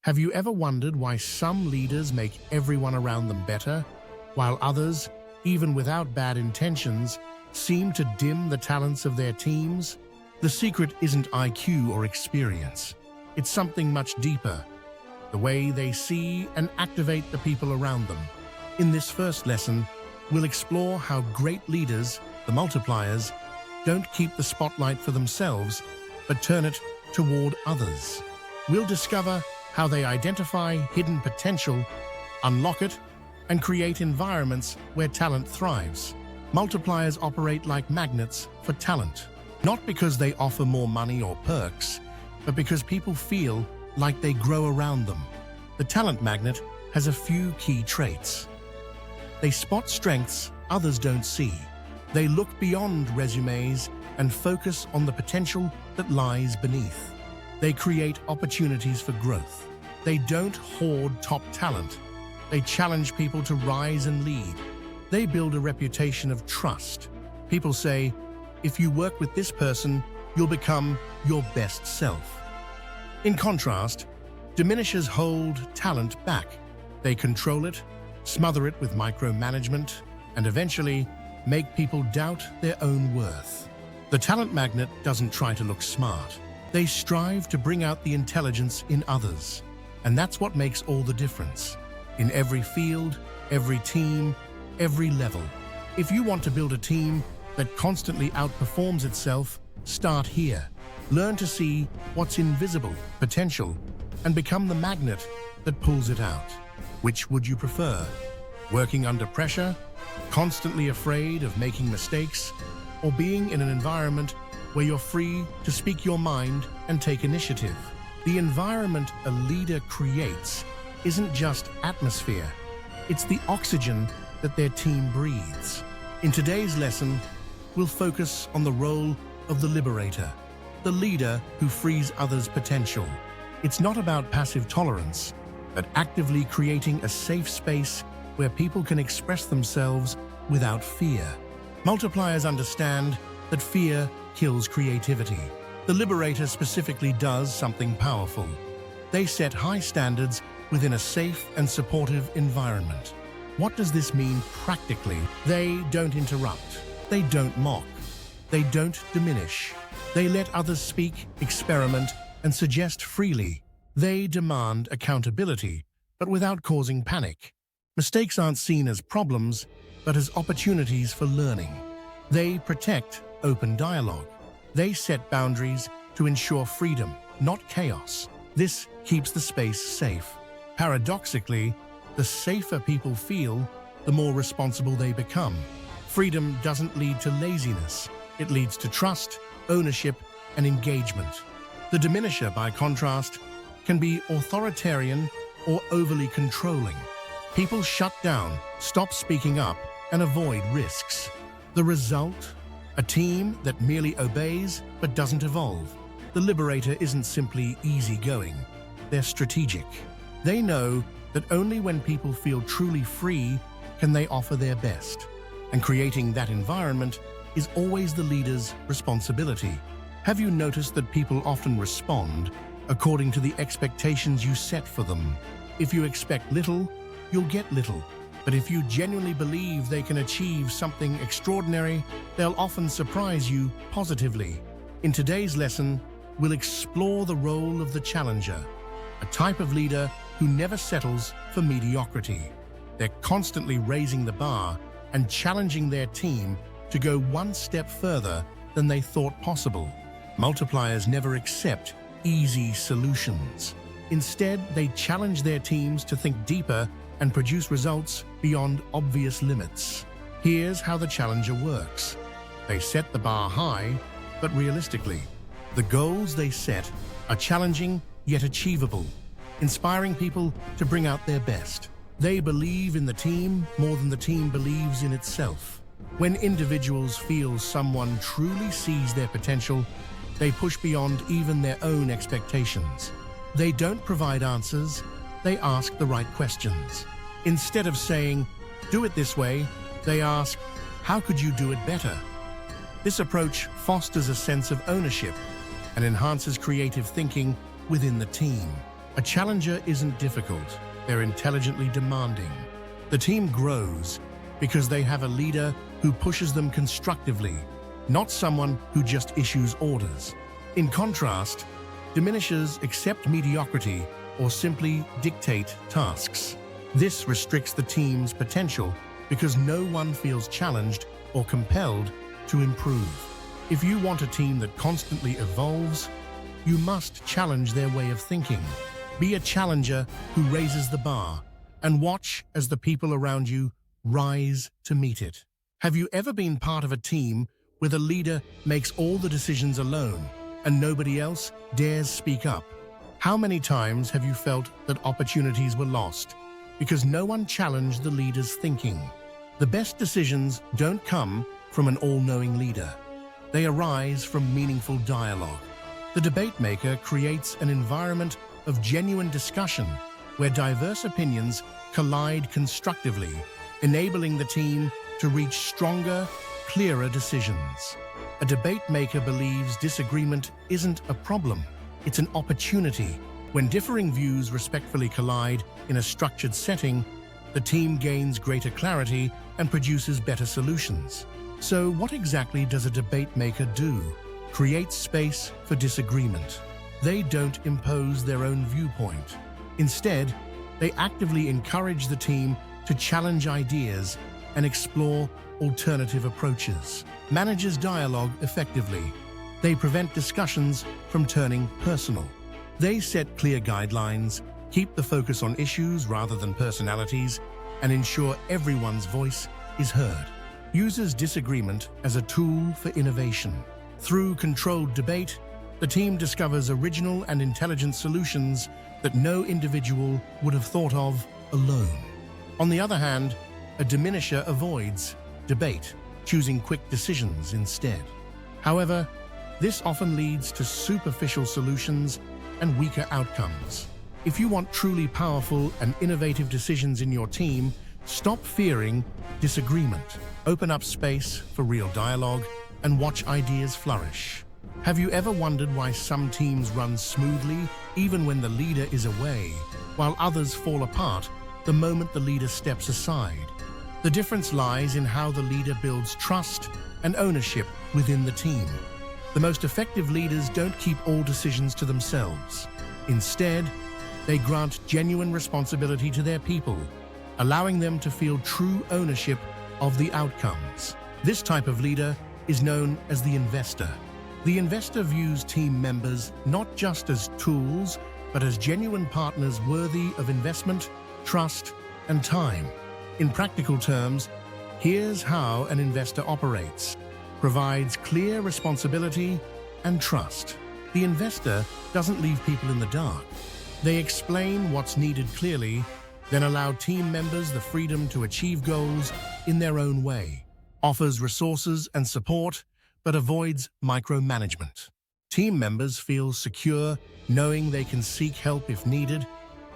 Have you ever wondered why some leaders make everyone around them better, while others, even without bad intentions, seem to dim the talents of their teams? The secret isn't IQ or experience. It's something much deeper, the way they see and activate the people around them. In this first lesson, we'll explore how great leaders, the multipliers, don't keep the spotlight for themselves, but turn it toward others. We'll discover how they identify hidden potential, unlock it, and create environments where talent thrives. Multipliers operate like magnets for talent, not because they offer more money or perks, but because people feel like they grow around them. The talent magnet has a few key traits. They spot strengths others don't see. They look beyond resumes and focus on the potential that lies beneath. They create opportunities for growth. They don't hoard top talent. They challenge people to rise and lead. They build a reputation of trust. People say, if you work with this person, you'll become your best self. In contrast, diminishers hold talent back. They control it, smother it with micromanagement, and eventually make people doubt their own worth. The talent magnet doesn't try to look smart. They strive to bring out the intelligence in others. And that's what makes all the difference. In every field, every team, every level. If you want to build a team that constantly outperforms itself, start here. Learn to see what's invisible, potential, and become the magnet that pulls it out. Which would you prefer? Working under pressure, constantly afraid of making mistakes, or being in an environment where you're free to speak your mind and take initiative? The environment a leader creates isn't just atmosphere, it's the oxygen that their team breathes. In today's lesson, we'll focus on the role of the liberator, the leader who frees others' potential. It's not about passive tolerance, but actively creating a safe space where people can express themselves without fear. Multipliers understand that fear kills creativity. The liberator specifically does something powerful. They set high standards within a safe and supportive environment. What does this mean practically? They don't interrupt. They don't mock. They don't diminish. They let others speak, experiment, and suggest freely. They demand accountability, but without causing panic. Mistakes aren't seen as problems, but as opportunities for learning. They protect open dialogue. They set boundaries to ensure freedom, not chaos. This keeps the space safe. Paradoxically, the safer people feel, the more responsible they become. Freedom doesn't lead to laziness. It leads to trust, ownership, and engagement. The diminisher, by contrast, can be authoritarian or overly controlling. People shut down, stop speaking up, and avoid risks. The result? A team that merely obeys but doesn't evolve. The liberator isn't simply easygoing. They're strategic. They know that only when people feel truly free can they offer their best. And creating that environment is always the leader's responsibility. Have you noticed that people often respond according to the expectations you set for them? If you expect little, you'll get little. But if you genuinely believe they can achieve something extraordinary, they'll often surprise you positively. In today's lesson, we'll explore the role of the challenger, a type of leader who never settles for mediocrity. They're constantly raising the bar and challenging their team to go one step further than they thought possible. Multipliers never accept easy solutions. Instead, they challenge their teams to think deeper and produce results beyond obvious limits. Here's how the challenger works. They set the bar high, but realistically. The goals they set are challenging yet achievable, inspiring people to bring out their best. They believe in the team more than the team believes in itself. When individuals feel someone truly sees their potential, they push beyond even their own expectations. They don't provide answers, they ask the right questions. Instead of saying, "Do it this way," they ask, "How could you do it better?" This approach fosters a sense of ownership and enhances creative thinking within the team. A challenger isn't difficult, they're intelligently demanding. The team grows because they have a leader who pushes them constructively, not someone who just issues orders. In contrast, diminishers accept mediocrity or simply dictate tasks. This restricts the team's potential because no one feels challenged or compelled to improve. If you want a team that constantly evolves, you must challenge their way of thinking. Be a challenger who raises the bar and watch as the people around you rise to meet it. Have you ever been part of a team where the leader makes all the decisions alone and nobody else dares speak up? How many times have you felt that opportunities were lost because no one challenged the leader's thinking? The best decisions don't come from an all-knowing leader. They arise from meaningful dialogue. The debate maker creates an environment of genuine discussion where diverse opinions collide constructively, enabling the team to reach stronger, clearer decisions. A debate maker believes disagreement isn't a problem, it's an opportunity. When differing views respectfully collide in a structured setting, the team gains greater clarity and produces better solutions. So what exactly does a debate maker do? Create space for disagreement. They don't impose their own viewpoint. Instead, they actively encourage the team to challenge ideas and explore alternative approaches. Managers dialogue effectively. They prevent discussions from turning personal. They set clear guidelines, keep the focus on issues rather than personalities, and ensure everyone's voice is heard. Uses disagreement as a tool for innovation. Through controlled debate, the team discovers original and intelligent solutions that no individual would have thought of alone. On the other hand, a diminisher avoids debate, choosing quick decisions instead. However, this often leads to superficial solutions and weaker outcomes. If you want truly powerful and innovative decisions in your team, stop fearing disagreement. Open up space for real dialogue and watch ideas flourish. Have you ever wondered why some teams run smoothly even when the leader is away, while others fall apart the moment the leader steps aside? The difference lies in how the leader builds trust and ownership within the team. The most effective leaders don't keep all decisions to themselves. Instead, they grant genuine responsibility to their people, allowing them to feel true ownership of the outcomes. This type of leader is known as the investor. The investor views team members not just as tools, but as genuine partners worthy of investment, trust, and time. In practical terms, here's how an investor operates. Provides clear responsibility and trust. The investor doesn't leave people in the dark. They explain what's needed clearly, then allow team members the freedom to achieve goals in their own way. Offers resources and support, but avoids micromanagement. Team members feel secure knowing they can seek help if needed,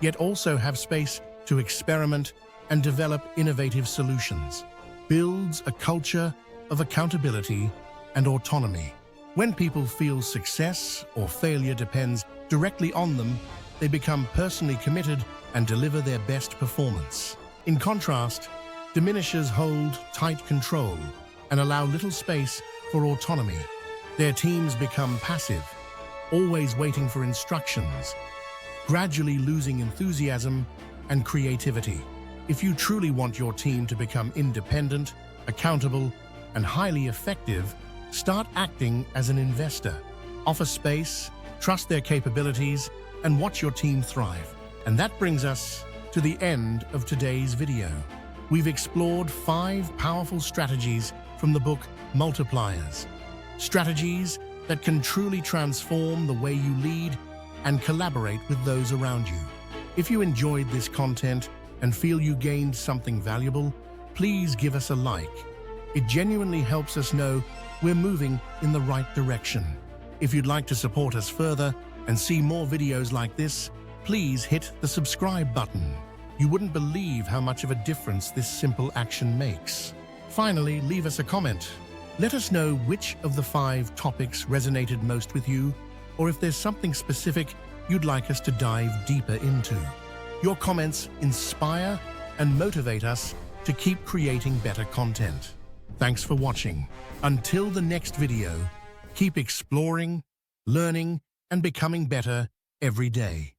yet also have space to experiment and develop innovative solutions. Builds a culture of accountability and autonomy. When people feel success or failure depends directly on them, they become personally committed and deliver their best performance. In contrast, diminishers hold tight control and allow little space for autonomy. Their teams become passive, always waiting for instructions, gradually losing enthusiasm and creativity. If you truly want your team to become independent, accountable, and highly effective, start acting as an investor. Offer space, trust their capabilities, and watch your team thrive. And that brings us to the end of today's video. We've explored 5 powerful strategies from the book Multipliers. Strategies that can truly transform the way you lead and collaborate with those around you. If you enjoyed this content and feel you gained something valuable, please give us a like. It genuinely helps us know we're moving in the right direction. If you'd like to support us further and see more videos like this, please hit the subscribe button. You wouldn't believe how much of a difference this simple action makes. Finally, leave us a comment. Let us know which of the 5 topics resonated most with you, or if there's something specific you'd like us to dive deeper into. Your comments inspire and motivate us to keep creating better content. Thanks for watching. Until the next video, keep exploring, learning, and becoming better every day.